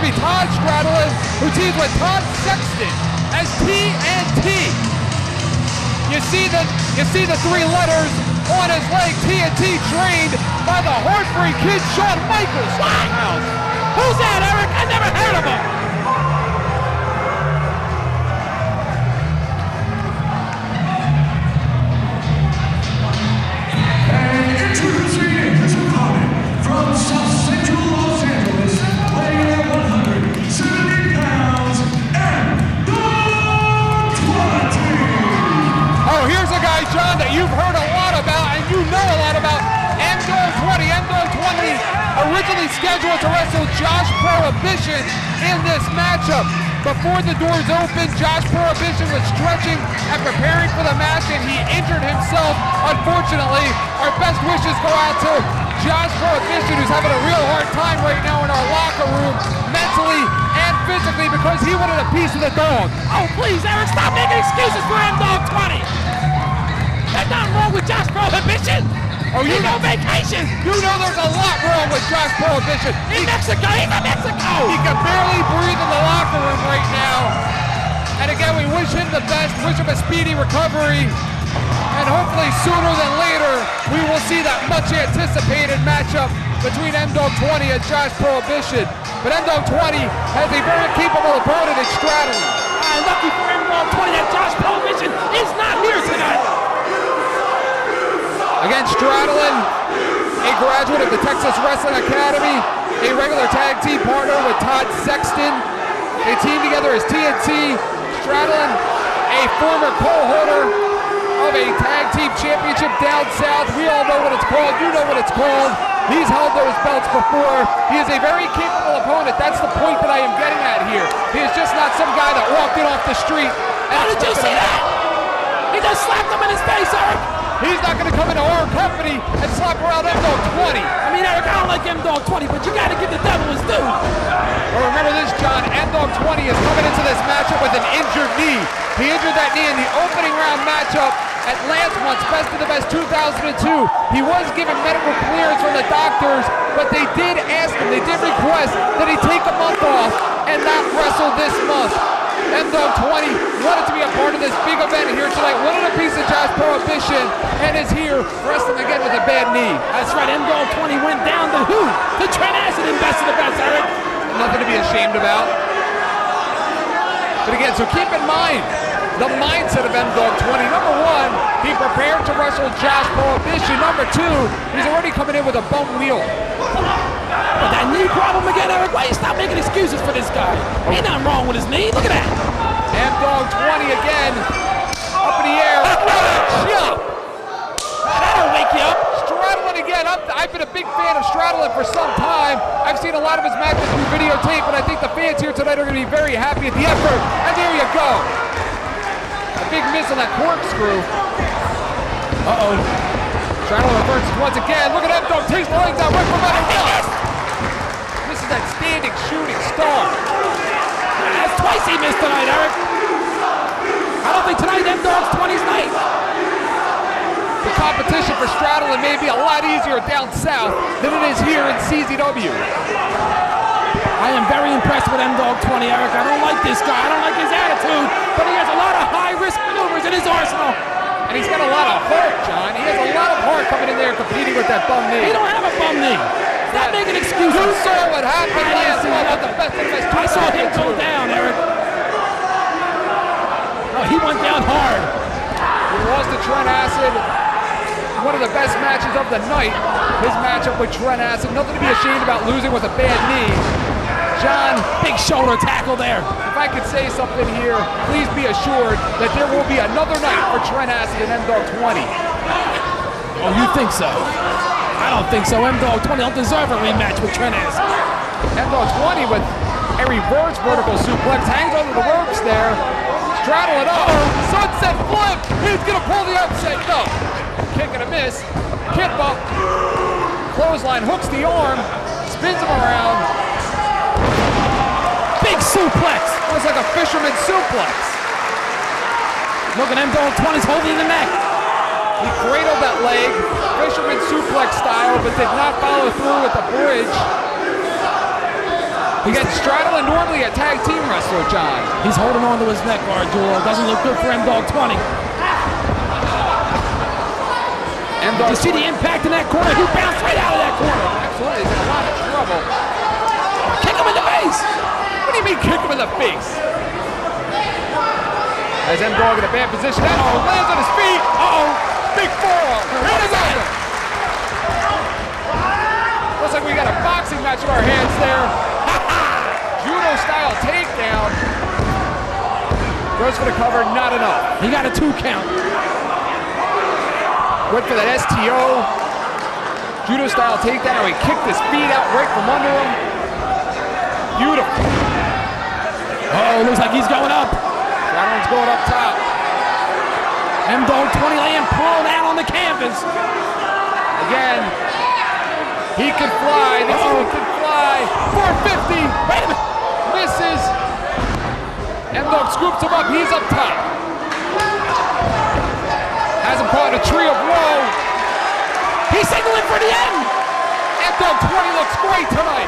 to be Todd Stradlin, who teams with Todd Sexton as TNT. You see the three letters on his leg, TNT, trained by the Heartbreak Kid, Shawn Michaels. What? Who's that, Eric? I never heard of him. And introducing his opponent from South Central Los Angeles, weighing at 170 pounds, and Dogg 20. Oh, here's a guy, John, that you've heard a lot about, and you know a lot about. Dogg 20. Dogg 20 originally scheduled to wrestle Josh Prohibition in this matchup. Before the doors opened, Josh Prohibition was stretching and preparing for the match, and he injured himself. Unfortunately, our best wishes go out to Josh Prohibition, who's having a real hard time right now in our locker room, mentally and physically, because he wanted a piece of the dog. Oh, please, Eric, stop making excuses for Dogg 20. There's nothing wrong with Josh Prohibition. Oh, you know vacation. You know there's a lot wrong with Josh Prohibition. In Mexico, he's in Mexico. He can barely breathe in the locker room right now. And again, we wish him the best, wish him a speedy recovery. And hopefully sooner than later, we will see that much anticipated matchup between Dogg 20 and Josh Prohibition. But Dogg 20 has a very capable opponent in Stradlin. Lucky for Dogg 20 that Josh Prohibition is not here tonight. Again, Stradlin, a graduate of the Texas Wrestling Academy, a regular tag team partner with Todd Sexton. They team together as TNT. Stradlin, a former co-holder of a tag team championship down south. We all know what it's called. You know what it's called. He's held those belts before. He is a very capable opponent. That's the point that I am getting at here. He is just not some guy that walked in off the street. How did you see that? He just slapped him in his face, Eric. He's not going to come into our company and slap around Dogg 20. I mean, Eric, I don't like Dogg 20, but you got to give the devil his due. Well, remember this, John. Dogg 20 is coming into this matchup with an injured knee. He injured that knee in the opening round matchup at Lance Once Best of the Best 2002. He was given medical clearance from the doctors, but they did ask him, they did request that he take a month off and not wrestle this month. Dogg 20 wanted to be a part of this big event here tonight, wanted a piece of Josh Prohibition, and is here wrestling again with a bad knee. That's right, Dogg 20 went down to who? The Trent Acid in Best of the Best, Eric. Nothing to be ashamed about. But again, so keep in mind the mindset of Dogg 20. Number one, he prepared to wrestle Josh Prohibition. Number two, he's already coming in with a bum wheel. But that knee problem again, Eric. Why you stop making excuses for this guy? Ain't nothing wrong with his knee. Look at that. Dogg 20 again, up in the air. Jump. That'll wake you up. Stradlin again. I've been a big fan of Stradlin for some time. I've seen a lot of his matches through videotape, and I think the fans here tonight are going to be very happy at the effort. And there you go. A big miss on that corkscrew. Uh-oh. Stradlin reverses once again. Look at Dogg. Takes the legs out right from under one. This is that standing shooting star. That's twice he missed tonight, Eric. I don't think tonight Dogg 20's night. The competition for Stradlin may be a lot easier down south than it is here in CZW. I am very impressed with Dogg 20, Eric. I don't like this guy. I don't like his attitude, but he has a lot of high-risk maneuvers in his arsenal. And he's got a lot of heart, John. He has a lot of heart coming in there competing with that bum knee. He don't have a bum knee. Stop making excuses. You saw what happened last month with the Best of the Best. I saw him go down, Eric. Oh, he went down hard. He lost to Trent Acid. One of the best matches of the night. His matchup with Trent Acid. Nothing to be ashamed about losing with a bad knee. John, big shoulder tackle there. If I could say something here, please be assured that there will be another night for Trent Acid and Dogg 20. Oh, you think so? I don't think so. Dogg 20 don't deserve a rematch with Trent Acid. Dogg 20 with a reverse vertical suplex, hangs under the ropes there. Stradlin, sunset flip. He's gonna pull the upset. No, kick and a miss. Kippa, clothesline, hooks the arm, spins him around. Big suplex. Almost like a fisherman suplex. Look at Dogg 20's holding the neck. He cradled that leg, fisherman suplex style, but did not follow through with the bridge. Against Stradlin, normally a tag team wrestler, John. He's holding on to his neck, Gargiulo. Doesn't look good for M-Dog 20. M-Dog, you see the impact in that corner? He bounced right out of that corner. Absolutely, he's in a lot of trouble. Kick him in the face. What do you mean kick him in the face? As M-Dog in a bad position. Uh-oh, lands on his feet. Uh-oh, big forearm. What is that? Looks like we got a boxing match in our hands there. Judo-style takedown. Goes for the cover, not enough. He got a 2 count. Went for that STO. Judo-style takedown, and he kicked his feet out right from under him. Beautiful. Oh, looks like he's going up. Stradlin's going up top. M-Dog 20 laying prone out on the canvas. Again, he could fly. This one could fly. 450. Wait a minute. Misses. M-Dog scoops him up. He's up top. Has him caught in a tree of woe. He's signaling for the end. M-Dog 20 looks great tonight.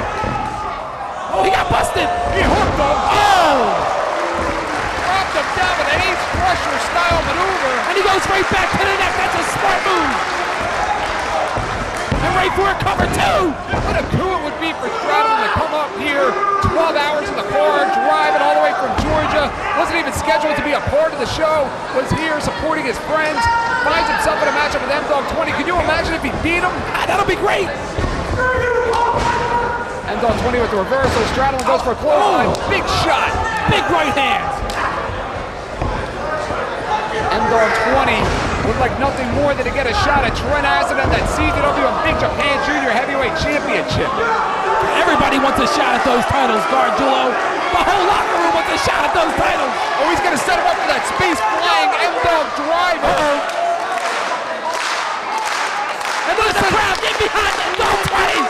Oh, he got busted. He hooked him. Oh. Dropped him down with an ace crusher style maneuver. And he goes right back to the neck. That's a smart move. And right for a cover 2. What a coup it would be for Stradlin to come up here 12 hours in the car, driving all the way from Georgia. Wasn't even scheduled to be a part of the show. Was here supporting his friends. Finds himself in a matchup with M-Dog 20. Can you imagine if he beat him? That'll be great. M-Dog 20 with the reversal. Stradlin goes for a clothesline. Big shot. Big right hand. M-Dog 20 looked like nothing more than to get a shot at Trent Acid at that CZW and Big Japan Junior Heavyweight Championship. Everybody wants a shot at those titles, Gargiulo. The whole locker room wants a shot at those titles. Oh, he's going to set him up for that space-flying M-Dog driver. And look at the crowd get behind M-Dog 20.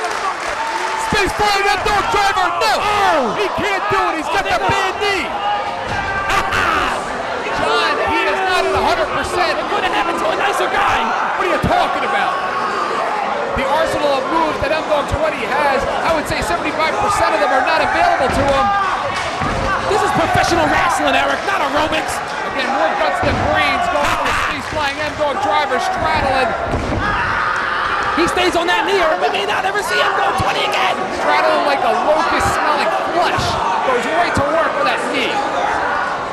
Space-flying M-Dog driver. No, he can't do it. He's got the bad knee. John, he is not at 100%. It could have happened to a nicer guy. What are you talking about? The arsenal of moves that M-Dog 20 has, I would say 75% of them are not available to him. This is professional wrestling, Eric, not aerobics. Again, more guts than brains going for the space-flying M-Dog driver, Stradlin. He stays on that knee, or we may not ever see M-Dog 20 again. Stradlin, like a locust-smelling flesh, goes right to work with that knee.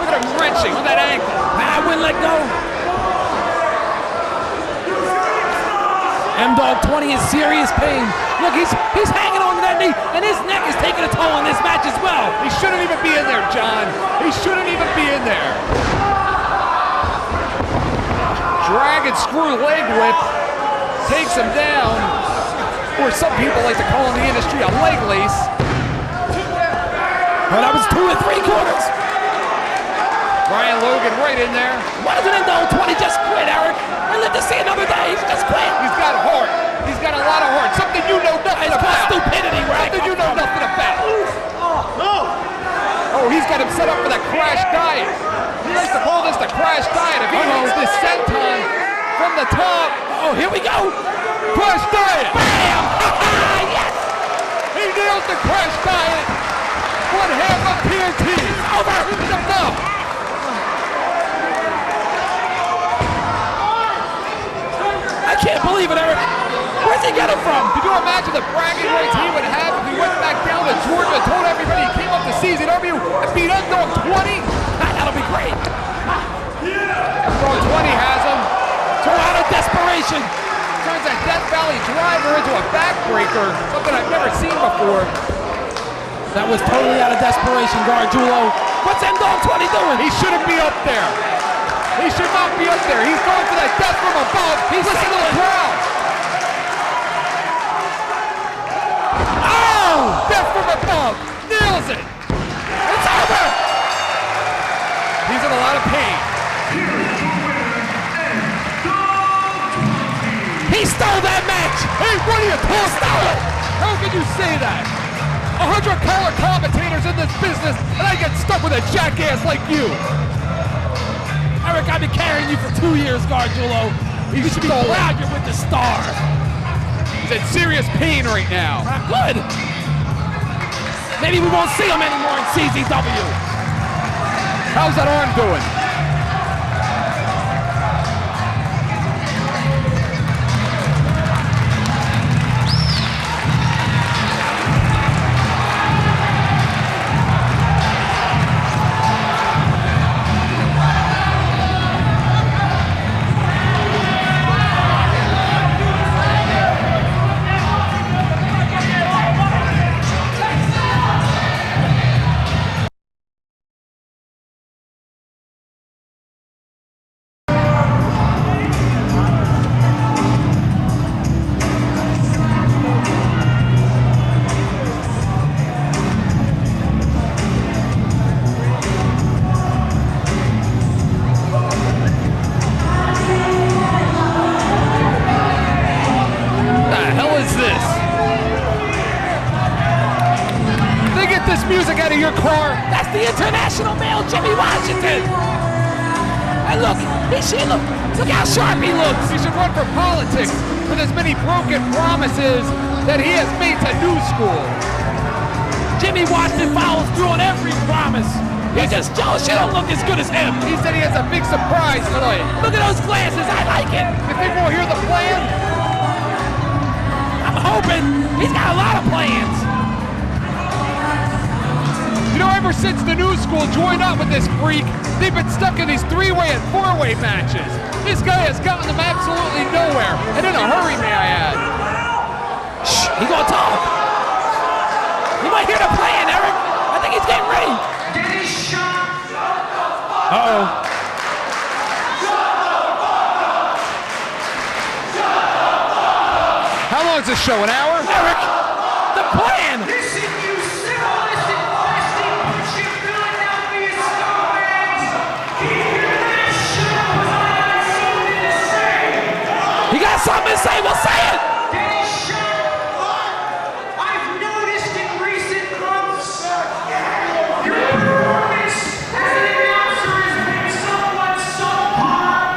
Look at him wrenching on that ankle. I wouldn't let go. M-Dog 20 is serious pain. Look, he's hanging on to that knee, and his neck is taking a toll on this match as well. He shouldn't even be in there, John. He shouldn't even be in there. Dragon screw leg whip takes him down, or some people like to call in the industry a leg lace. Well, that was 2 3/4. Brian Logan right in there. Why doesn't M-Dog 20 just quit, Eric? And live to see another day. He's just quit. He's got heart. He's got a lot of heart. Something you know nothing It's about. called stupidity, right? Something you know nothing about. Oh, he's got him set up for that crash diet. He likes to call this the crash diet. If he hits this senton from the top. Oh, here we go. Crash diet. Bam! Yes! He nails the crash diet. 1/2 of TNT. Over. This is enough. I can't believe it, Eric. Where's he get it from? Could you imagine the bragging rights he would have if he went back down to Georgia and told everybody he came up to CZW and beat M-Dog 20? That'll be great. M-Dog 20 has him. So out of desperation. Turns that Death Valley driver into a backbreaker, something I've never seen before. That was totally out of desperation, Gargiulo. What's M-Dog 20 doing? He shouldn't be up there. He should not be up there. He's going for that death from above. He's listening to the crowd. Oh! Death from above. Nails it. It's over. He's in a lot of pain. He stole that match. Hey, what are you talking about? How can you say that? 100 color commentators in this business, and I get stuck with a jackass like you. Eric, I've been carrying you for 2 years, Gargiulo. You should be proud you're with the Star. He's in serious pain right now. Good. Maybe we won't see him anymore in CZW. How's that arm doing? Music out of your car. That's the international male Jimmy Washington. And look how sharp he looks. He should run for politics with as many broken promises that he has made to New School. Jimmy Washington follows through on every promise. You're just jealous you don't look as good as him. He said he has a big surprise tonight. Look at those glasses, I like it. You think we'll hear the plan? I'm hoping. He's got a lot of plans. You know, ever since the New School joined up with this freak, they've been stuck in these three-way and four-way matches. This guy has gotten them absolutely nowhere, and in a hurry, may I add. Shh, he gonna talk. You might hear the plan, Eric. I think he's getting ready. Uh-oh. How long is this show, an hour? Eric, the plan. Something to say, we'll say it! Denny Shaw, I've noticed in recent months your performance as an announcer has been somewhat subpar.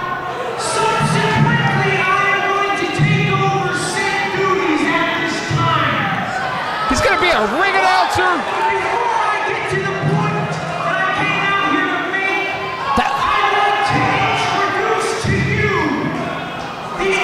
Subsequently, I am going to take over said duties at this time. He's going to be a ring announcer? Before I get to the point that I came out here to make, I want to introduce to you the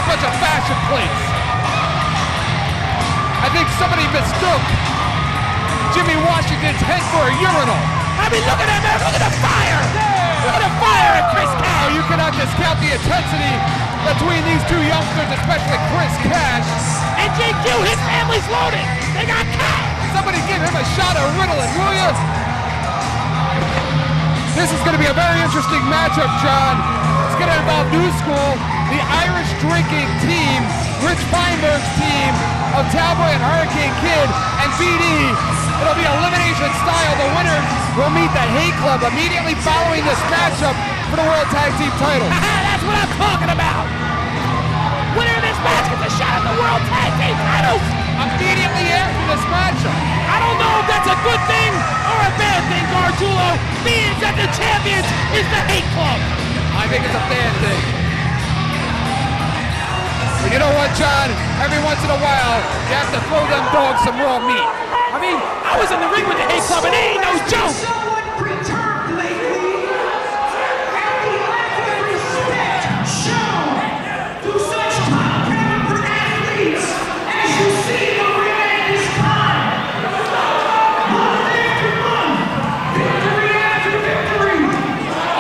bunch of fashion plates. I think somebody mistook Jimmy Washington's head for a urinal. I mean, look at him, man. Look at the fire. Look at the fire at Chris Cash. Oh, you cannot discount the intensity between these two youngsters, especially Chris Cash. And JQ, his family's loaded. They got cash. Somebody give him a shot of Ritalin, will you? This is going to be a very interesting matchup, John. It's going to involve New School, the Irish drinking team, Rich Feinberg's team of Cowboy and Hurricane Kid, and BD. It'll be elimination style. The winners will meet the Hate Club immediately following this matchup for the World Tag Team title. That's what I'm talking about. Winner of this match gets a shot at the World Tag Team titles. Immediately after this matchup. I don't know if that's a good thing or a bad thing, Gargiulo, being that the champions is the Hate Club. I think it's a bad thing. But you know what, John? Every once in a while, you have to throw them dogs some raw meat. I mean, I was in the ring with the Hate Club and it ain't no joke. Somewhat perturbed lately at the lack of respect shown to such top caliber athletes as you see in the ring at this time. Month after month, victory after victory,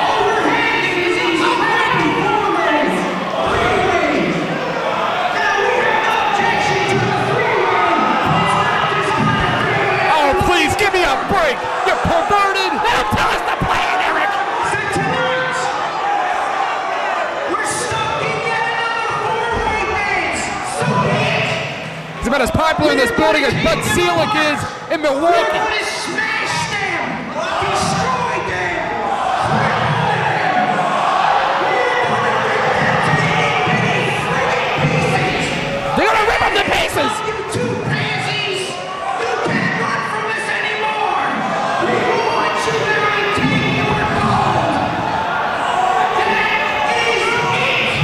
overhanding is these crappy four-ways, three-ways. Now we have no objection to the three-way. Oh, please, give me a break. You perverted. Let him tell us the plan, Eric. So tonight, we're stuck in yet another four-way match. So be it. He's about as popular in this building as Bud Selig is in Milwaukee. We're gonna smash them, destroy them, misses. You two pansies! You can't run from this anymore! We want you there and take your gold! That is it!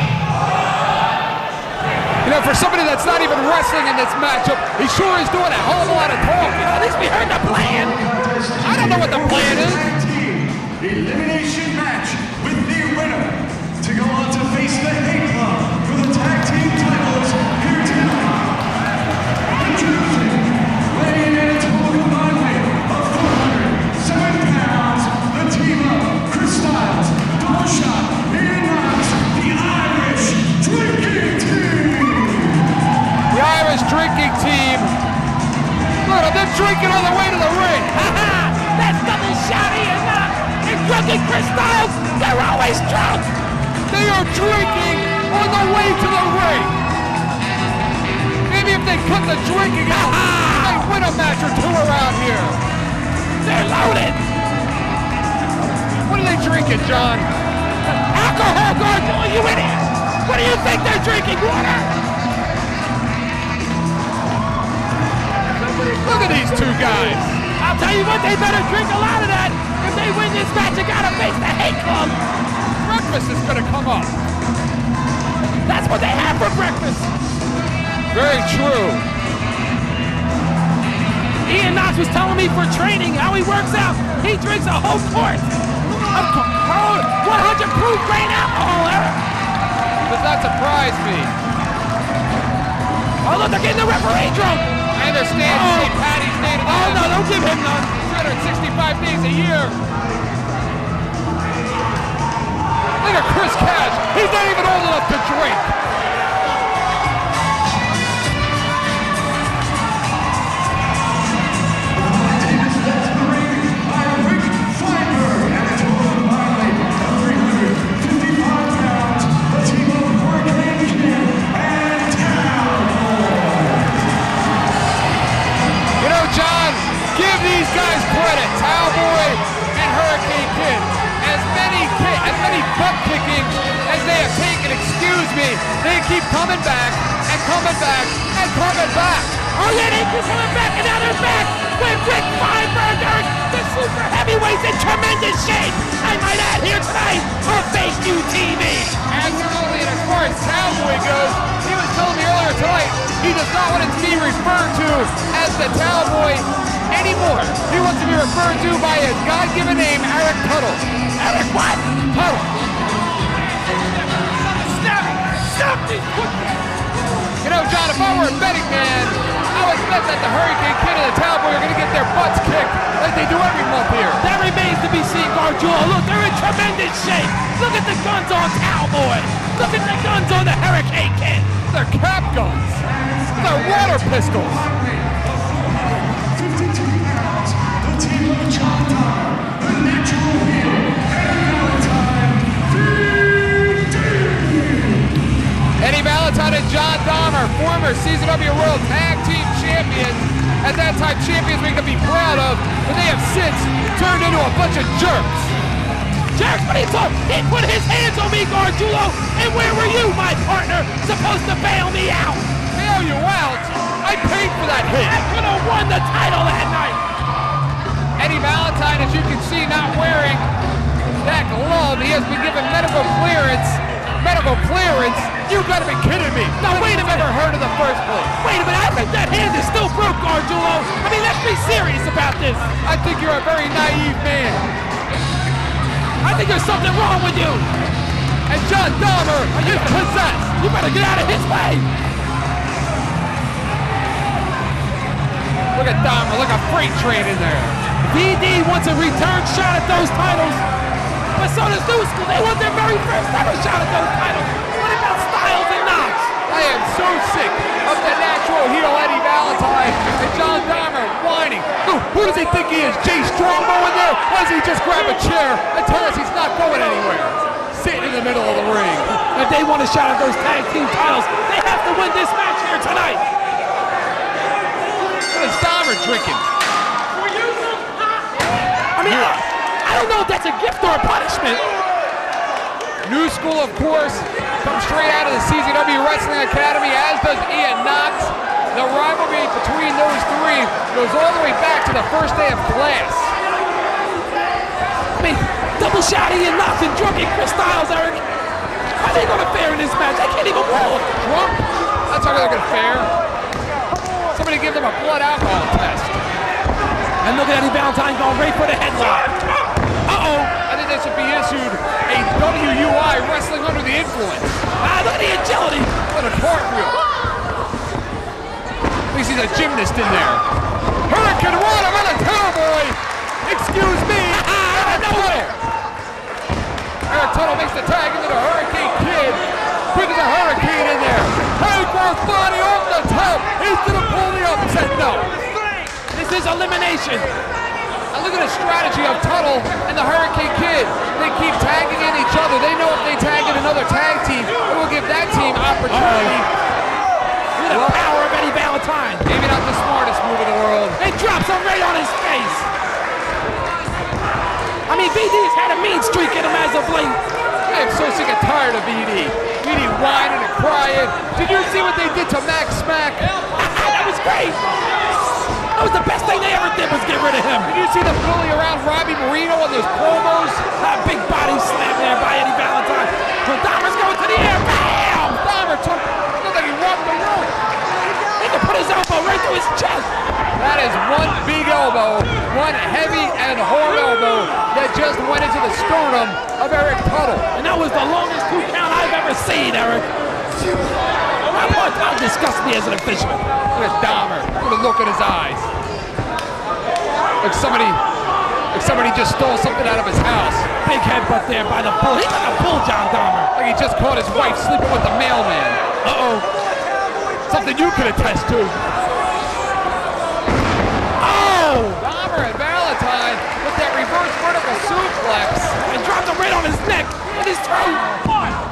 You know, for somebody that's not even wrestling in this matchup, he sure is doing a hell of a lot of talking. At least we heard the plan. I don't know what the plan is. Elimination match with the winner to go on to face the Hate Club for the tag team titles here tonight. Introducing, weighing in a total combined weight of 407 pounds, the team of Chris Styles, Dogg, Ian Knox, the Irish Drinking Team. The Irish Drinking Team. Look at them drinking on the way to the ring. Ha-ha! That's double shot Ian Knox and drunken Chris Styles. They're always drunk. They are drinking on the way to the ring. Maybe if they cut the drinking out, they win a match or two around here. They're loaded. What are they drinking, John? Alcohol, Gargoyle, you idiot. What do you think they're drinking? Water. Look at these two guys. I'll tell you what, they better drink a lot of that. If they win this match, they gotta face the Hate Club. Breakfast is going to come up. That's what they have for breakfast. Very true. Ian Knox was telling me for training how he works out. He drinks a whole quart of cold 100 proof grain alcohol, Eric. Does not surprise me. Oh, look, they're getting the referee drunk. I understand St. Patty's Day to Oh, no, don't give him none. 365 days a year. Look at Chris Cash. He's not even old enough to drink. You know, John, give these guys credit. Cowboy and Hurricane Kid. As many butt kickings as they have taken, excuse me, they keep coming back and coming back and coming back. Oh, yeah, they keep coming back, and now they're back with Rick Feinberger, the super heavyweight's in tremendous shape. I might add here tonight on Fake U TV. Absolutely, and as far as Cowboy goes, he was telling me earlier tonight he does not want to be referred to as the Cowboy anymore. He wants to be referred to by his God-given name, Eric Tuttle. Eric what? Tuttle. Stop these. You know, John, if I were a betting man, I would bet that the Hurricane Kid and the Cowboy are going to get their butts kicked like they do every month here. That remains to be seen, Gargiulo. Look, they're in tremendous shape. Look at the guns on Cowboy. Look at the guns on the Hurricane Kid. They're cap guns. They're water pistols. 52 pounds, the team of John Dogg, the natural heel, Eddie Valentine, VD. Eddie Valentine and John Dahmer, former CZW World Tag Team Champions. At that time, champions we could be proud of, but they have since turned into a bunch of jerks. Jerks, what are you talking? He put his hands on me, Gargiulo, and where were you, my partner, supposed to bail me out? Bail you out? I paid for that hit. I could have won the title that night. Eddie Valentine, as you can see, not wearing that glove. He has been given medical clearance. Medical clearance? You gotta be kidding me. No, wait a minute. Never heard of the first place. Wait a minute, I think that hand is still broke, Gargiulo. I mean, let's be serious about this. I think you're a very naive man. I think there's something wrong with you. And John Dahmer is possessed. You better get out of his way. Look at Dahmer, like a freight train in there. VD wants a return shot at those titles. But so does New School. They want their very first ever shot at those titles. What about Styles and Knox? I am so sick of the natural heel Eddie Valentine and John Dahmer whining. Who does he think he is? Jay Strongbow in there? Why does he just grab a chair and tell us he's not going anywhere? Sitting in the middle of the ring. If they want a shot at those tag team titles, they have to win this match here tonight. What is Dahmer drinking? I mean, I don't know if that's a gift or a punishment. New School, of course, comes straight out of the CZW Wrestling Academy, as does Ian Knox. The Goes all the way back to the first day of class. I mean, double shot Ian Knox and drunken Chris Styles, Eric. How are they gonna fare in this match? They can't even walk. Drunk? That's how they're gonna fare. Somebody give them a blood alcohol test. And look at Eddie Valentine going right for the headlock. Uh-oh. I think they should be issued a WUI, wrestling under the influence. Look at the agility. What a cartwheel. At least he's a gymnast in there. Hurricane Run, I'm on a boy. Excuse me. Out of nowhere. Eric Tuttle makes the tag into the Hurricane Kid. Quick as a hurricane in there. Hayworth body off the top. He's gonna pull the upset. No. This is elimination. And look at the strategy of Tuttle and the Hurricane Kid. They keep tagging in each other. They know if they tag in another tag team, it will give that team opportunity. Look at the power of Eddie Valentine. Maybe not the smartest move in the world. It drops him right on his face. I mean, VD's had a mean streak in him as of late. I am so sick and tired of VD. VD whining and crying. Did you see what they did to Max Smack? That was great. That was the best thing they ever did was get rid of him. Did you see them bully around Robbie Marino on those promos? That big body slam there by Eddie Valentine. So Dahmer's going to the air. Bam! Dahmer took, looked like he walked the rope. He can put his elbow right through his chest. That is one big elbow, one heavy and hard elbow that just went into the sternum of Eric Tuttle. And that was the longest 2 count I've ever seen, Eric. That disgusts me as an official. Look at Dahmer. Look at the look in his eyes. Like somebody just stole something out of his house. Big headbutt there by the bull. He's like a bull, John Dahmer. Like he just caught his wife sleeping with the mailman. Uh-oh. Something you could attest to. Oh! Dahmer and Valentine with that reverse vertical suplex. And dropped him right on his neck and his throat.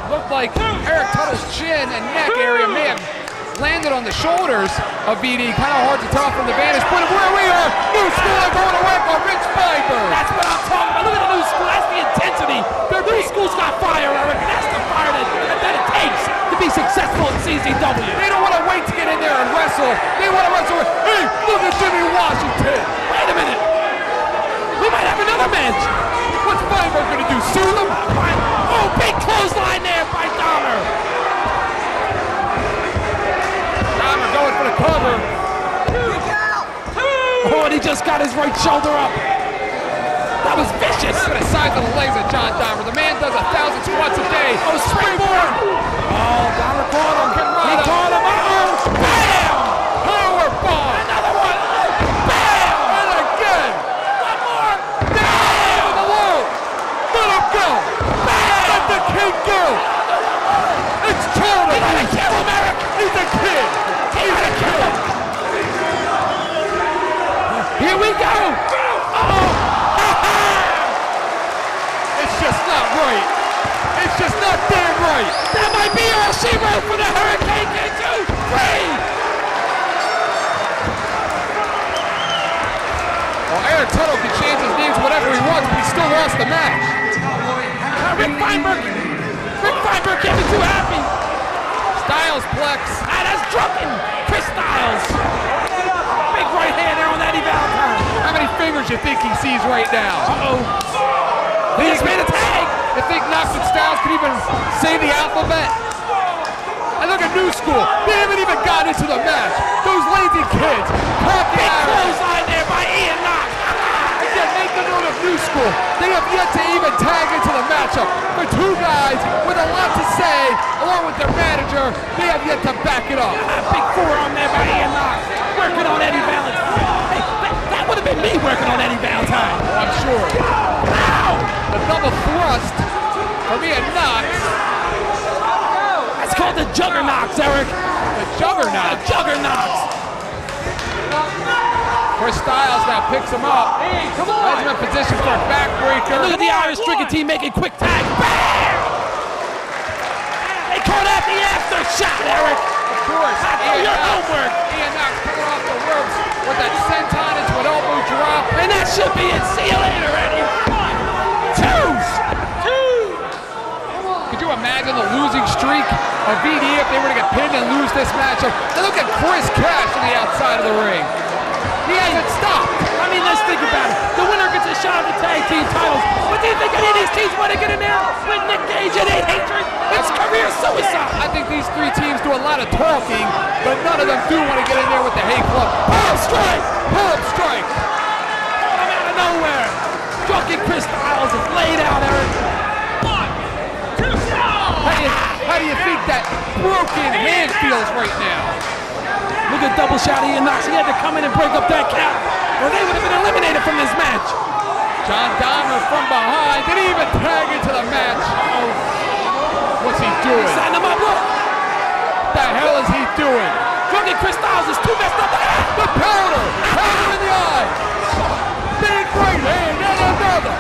Looked like Eric Tuttle's chin and neck area may have landed on the shoulders of VD. Kind of hard to tell from the vantage point of where we are. New School are going to work on Rich Feinberg. That's what I'm talking about. Look at the New School. That's the intensity. The New School's got fire, Eric. That's the fire that it takes to be successful in CZW. They don't want to wait to get in there and wrestle. They want to wrestle with, hey, look at Jimmy Washington. Wait a minute. We might have another match. What's Feinberg going to do, sue them? Oh, big clothesline there by Dahmer. Dahmer going for the cover. Oh, and he just got his right shoulder up. That was vicious. Look at the size of the legs of John Dahmer. The man does 1,000 squats a day. Oh, springboard. Oh, Dahmer caught him. He caught him. Uh-oh. Bam! Power bomb. Another one. Bam! And again. One more. Bam! The low. Let him go. Bam! Let the kid go. It's total. He gotta kill him, Eric. He's a kid. He's a kid. Here we go. Uh-oh. It's just not right. It's just not damn right. That might be all she wrote for the Hurricane Kid too. Free. Well, Eric Tuttle can change his name to whatever he wants, but he still lost the match. Rick Feinberg can't be too happy. Styles plex. That's drunken Chris Styles. Big right hand there on Eddie Valentine. How many fingers you think he sees right now? Uh-oh. He just made a tag. You think Knox and Styles could even say the alphabet? And look at New School. They haven't even gotten into the match. Those lazy kids. Big clothesline there by Ian Knox. Again, make the note of New School. They have yet to even tag into the matchup. For two guys with a lot to say, along with their manager, they have yet to back it up. Big forearm there by Ian Knox. Working on Eddie Valentine. Hey, that would have been me working on Eddie Valentine. I'm sure. Ow! The double thrust from Ian Knox. That's called the Juggernauts, Eric. The Juggernaut. The Juggernauts. Chris Styles now picks him up. Has him in position for a backbreaker. Look at the Irish Stricken team making quick tag. Bam! They call that the after shot, Eric. Of course. Your homework. Ian Knox coming off the ropes with that senton into an elbow drop. And that should be it. See you later, Eddie. Twos. Could you imagine the losing streak of VD if they were to get pinned and lose this matchup? And look at Chris Cash on the outside of the ring. He hasn't stopped. I mean, let's think about it. The winner gets a shot at the tag team titles. But do you think any of these teams want to get in there with Nick Gage and Nate Hatred? It's career suicide. I think these three teams do a lot of talking, but none of them do want to get in there with the Hate Club. Pull-up strike! Pull-up strike! Come out of nowhere. Drunken Chris Styles is laid out, Eric. 1, 2, 3. How do you think that broken hand feels right now? Look at double shot Ian Knox. He had to come in and break up that count, or they would have been eliminated from this match. John Dahmer from behind. Did he even tag into the match? What's he doing? Sign him up, look. What the hell is he doing? Drunken Chris Styles is too messed up. The powder! Powder in the eye! Big right hand and another!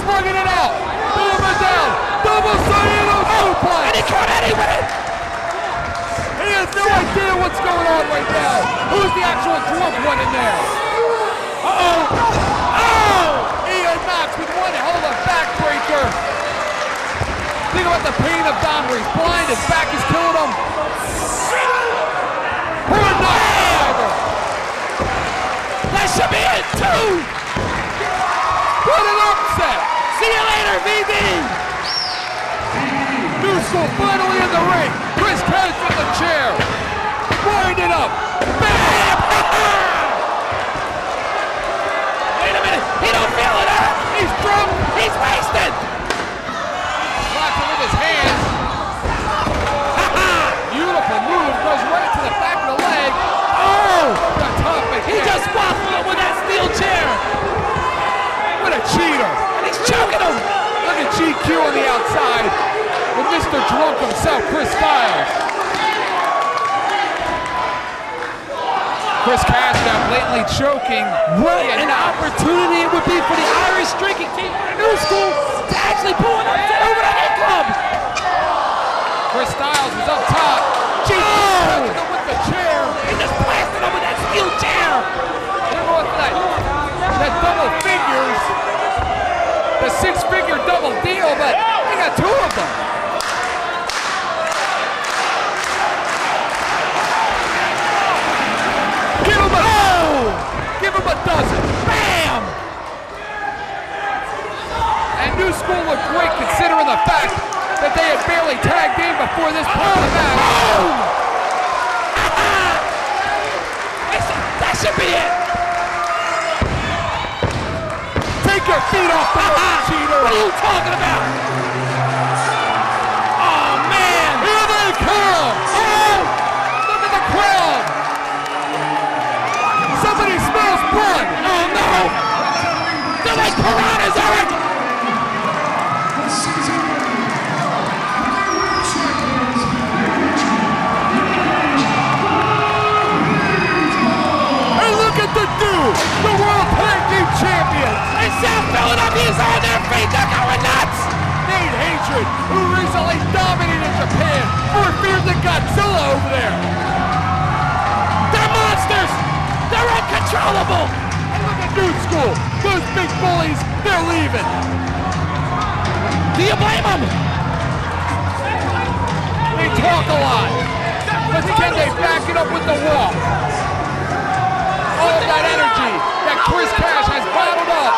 Slugging it out! Boomer down! Double Sayano suplex! And he caught Eddie with it! He has no idea what's going on right now! Who's the actual drunk one in there? Uh-oh! Oh! Ian Knox with one hell of a backbreaker! Think about the pain of Dahmer. He's blind, his back is killing him. Poor Knox! That should be it, too! What an upset! See you later, VD! New School finally in the ring. Chris Cash from the chair. Wind it up. Bam! Wait a minute, he don't feel it, huh? He's drunk. He's wasted! Blocks it with his hands. Beautiful move. Goes right to the back of the leg. Oh! The top of He just waffled him with that steel chair! What a cheater. And he's choking him! Look at GQ on the outside with Mr. Drunk himself, Chris Styles. Chris Cash now blatantly choking. What an opportunity it would be for the Irish drinking team at New School to actually pull an upset over the Hate Club! Chris Styles is up top. GQ touching him with the chair. He just blasted him with that steel chair! They're going for that double figures. The six-figure double deal, but they got two of them. Give him a dozen. Bam! And New School looked great considering the fact that they had barely tagged in before this part of the match. That should be it! Take your feet off the mat, cheater. What are you talking about? Oh, man! Here they come. Oh! Look at the crowd. Somebody smells blood. Oh, no! They're like piranhas, Eric! And look at the dude, the World Tag Team Champions. And South Philadelphia is on their feet. They're going nuts! Nate Hatred, who recently dominated Japan, more feared than Godzilla over there. They're monsters! They're uncontrollable! And look at New School, those big bullies, they're leaving. Do you blame them? They talk a lot, but can they back it up with the walk? All of that energy that Chris Cash has bottled up,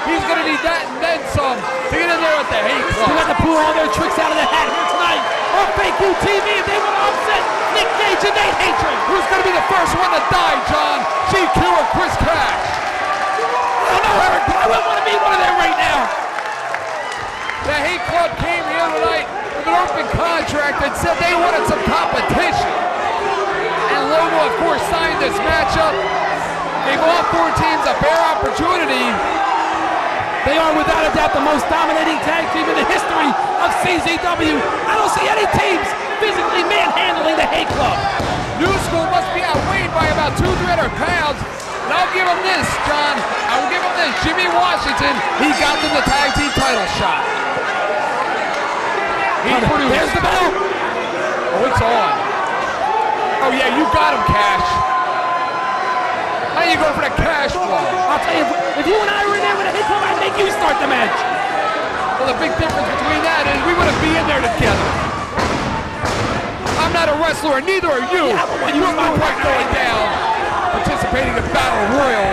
he's going to need that and then some to get in there at the Hate Club. They got to pull all their tricks out of the hat here tonight on Fake U TV if they want to upset Nick Gage and Nate Hatred. Who's going to be the first one to die, John? GQ or Chris Cash? I don't know, Eric, but I wouldn't want to be one of them right now. The Hate Club came here tonight with an open contract and said they wanted some competition. And Lobo, of course, signed this matchup. Gave all four teams a fair opportunity. They are without a doubt the most dominating tag team in the history of CZW. I don't see any teams physically manhandling the Hate Club. New School must be outweighed by about 200-300 pounds. And I'll give them this, John. I will give them this. Jimmy Washington, he got them the tag team title shot. He produced. There's the bell. Oh, it's on. Oh, yeah, you got him, Cash. How you go for the Cash flow? I'll tell you, if you and I were in there with a Hate Club, I'd make you start the match. Well, the big difference between that is we wouldn't be in there together. I'm not a wrestler, neither are you. Yeah, but when You you don't know what's going down. Participating in Battle Royal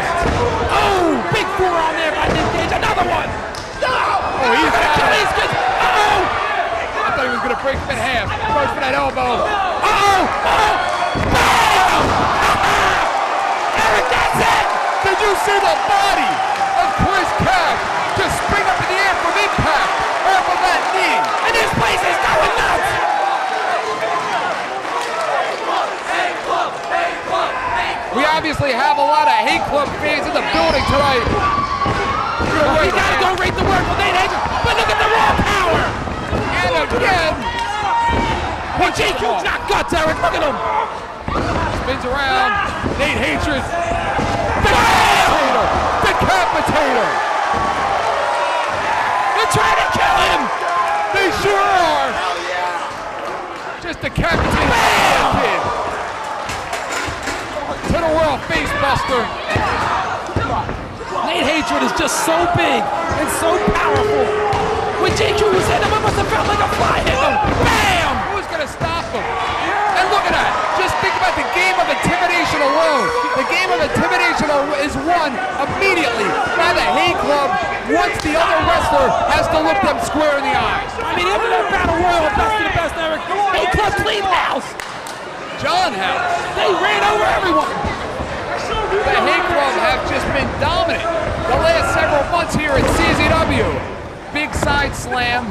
breaks him in half. Goes for that elbow. Uh-oh! Bam! Eric, that's it! Did you see the body of Chris Cash just spring up in the air from impact off of that knee? And this place is going nuts! We obviously have a lot of Hate Club fans in the building tonight. He gotta go rate the work with Nate Hatred, but look at the raw power! And again, Hey, JQ's got guts, Eric, look at him! spins around. Nate Hatred. Decapitator! Decapitator! They're trying to kill him! They sure are! Just decapitated the kid. To the world, face buster. Nate Hatred is just so big and so powerful. When JQ was in him, it must have felt like a fly hit him. Bam! Who's gonna stop him? And look at that! Just think about the game of intimidation alone. The game of intimidation is won immediately by the Hate Club once the other wrestler has to look them square in the eyes. I mean, after that battle royal, best of the best, Eric, Hate Club cleaned house. John House. They ran over everyone. The Hate Club have just been dominant the last several months here at CZW. Big side slam.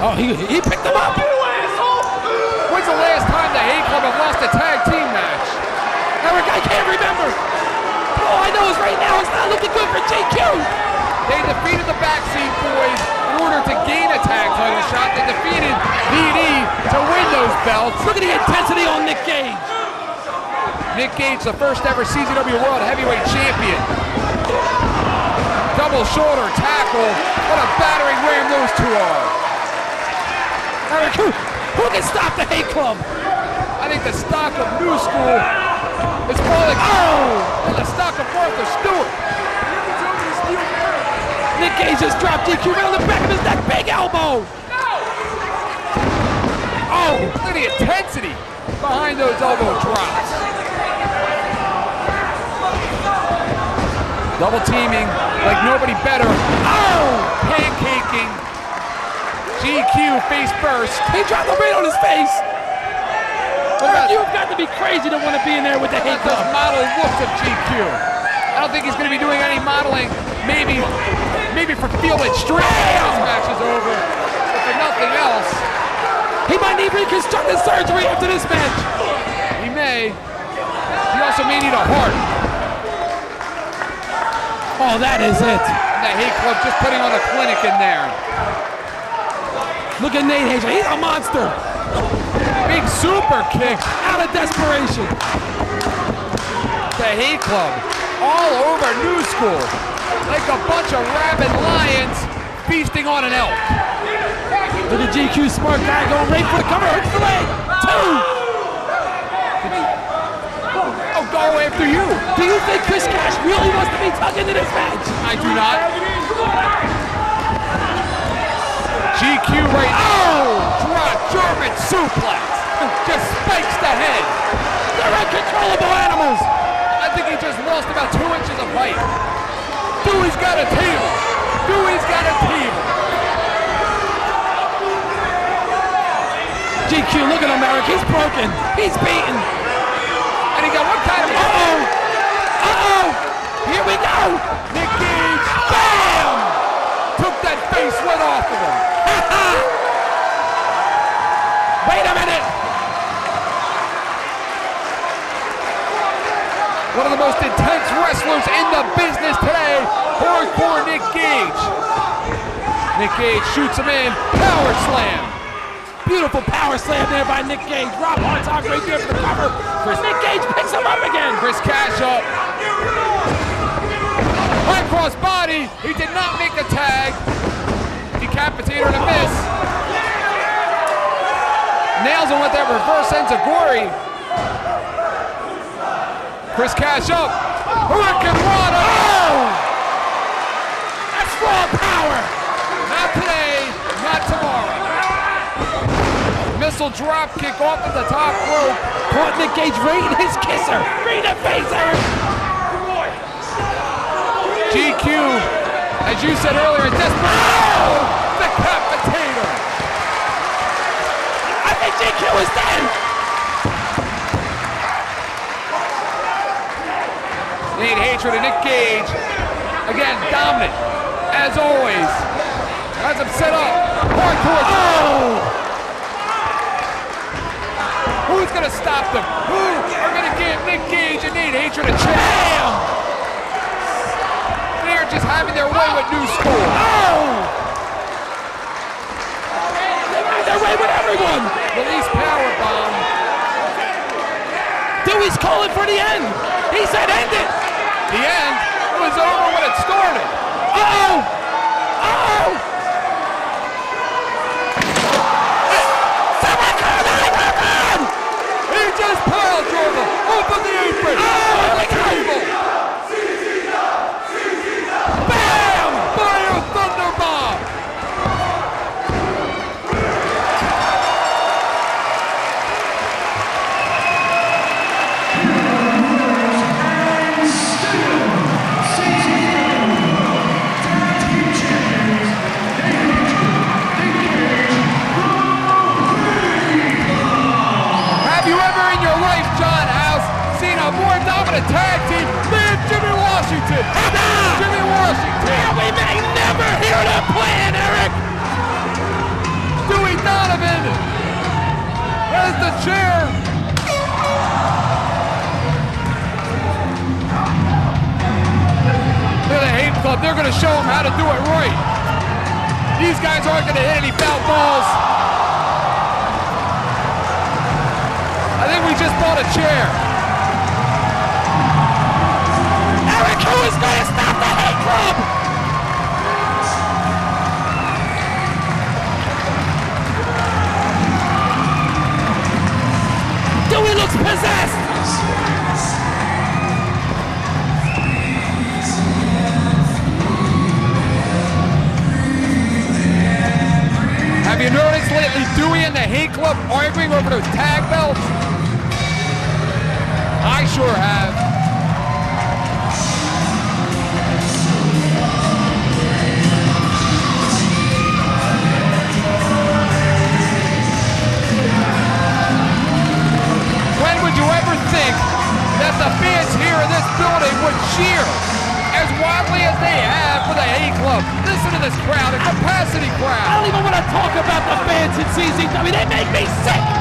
Oh, he picked him up. When's the last time the Hate Club have lost a tag team match? Eric, I can't remember. All I know is right now it's not looking good for JQ. They defeated the Backseat Boys in order to gain a tag title shot. They defeated VD to win those belts. Look at the intensity on Nick Gage. Nick Gage, the first ever CZW World Heavyweight Champion. Double shoulder tackle. What a battering ram those two are. Eric, who can stop the Hate Club? I think the stock of New School is falling. Oh! And the stock of Martha Stewart. Nick Gage just dropped DQ right on the back of his neck. Big elbow. Oh, look at the intensity behind those elbow drops. Double teaming like nobody better. Oh! Pancaking. GQ face first. He dropped the weight on his face. What about You've got to be crazy to want to be in there with the Hate those Club. model looks of GQ? I don't think he's going to be doing any modeling. Maybe for Feel It Straight when this match is over. But for nothing else, He might need reconstructive surgery after this match. he may. He also may need a heart. Oh, that is it. And the Hate Club just putting on a clinic in there. Look at Nate Hatred. He's a monster. Big super kick. Out of desperation. The Hate Club all over New School like a bunch of rabid lions feasting on an elk. Look at GQ, smart guy, going right for the cover. Hooks the leg. Two. Oh, go after you. Do you think Chris Cash really wants to be tugged into this match? I do not. GQ right. Oh! Drop German suplex. Just spikes the head. They're uncontrollable animals. I think he just lost about 2 inches of height. Dewey's got a table. Dewey's got a table. GQ, look at him, Eric. He's broken. He's beaten. And he got one kind of. Uh-oh. Uh-oh. Here we go. Nick Gage. Bam! Took that face right off of him. Wait a minute. One of the most intense wrestlers in the business today, hardcore Nick Gage. Nick Gage shoots him in, power slam. Beautiful power slam there by Nick Gage. Rob Hartog right there for the cover. Nick Gage picks him up again. Chris Cash up. High cross body, he did not make a tag. Decapitator and a miss. Nails him with that reverse enziguri. Chris Cash up. Hurricane Rana. Oh! That's raw power. Not today, not tomorrow. Missile drop kick off at the top rope. Caught Nick Gage right in his kisser. Right in the face, Eric. GQ, as you said earlier, desperate. Oh! Decapitator. Eric Hill is dead. Nate Hatred and Nick Gage, again, dominant, as always. Has him set up. Hardcore. Oh! Who's gonna stop them? Who are gonna give Nick Gage and Nate Hatred a chance? They're just having their way with New School. Oh! They have their way with everyone. Release powerbomb. Dewey's calling for the end. He said end it. The end? It was over when it started. Uh-oh! Oh! Someone call 911! He just pile drove him. Open the apron. Oh, the table. Bam! Fire Thunderbomb. Have you ever in your life, John House, seen a more dominant tag team than Jimmy Washington? Jimmy Washington. Yeah, we may never hear the plan, Eric. Dewey Donovan has the chair. Look at the Hate Club. They're going to show them how to do it right. These guys aren't going to hit any foul balls. I think we just bought a chair. Eric, who is going to stop the Hate Club? Dewey looks possessed. Have you noticed lately Dewey and the Hate Club arguing over those tag belts? I sure have. When would you ever think that the fans here in this building would cheer as wildly as they have for the Hate Club? Listen to this crowd, a capacity I crowd. don't even want to talk about the fans in CZW. They make me sick.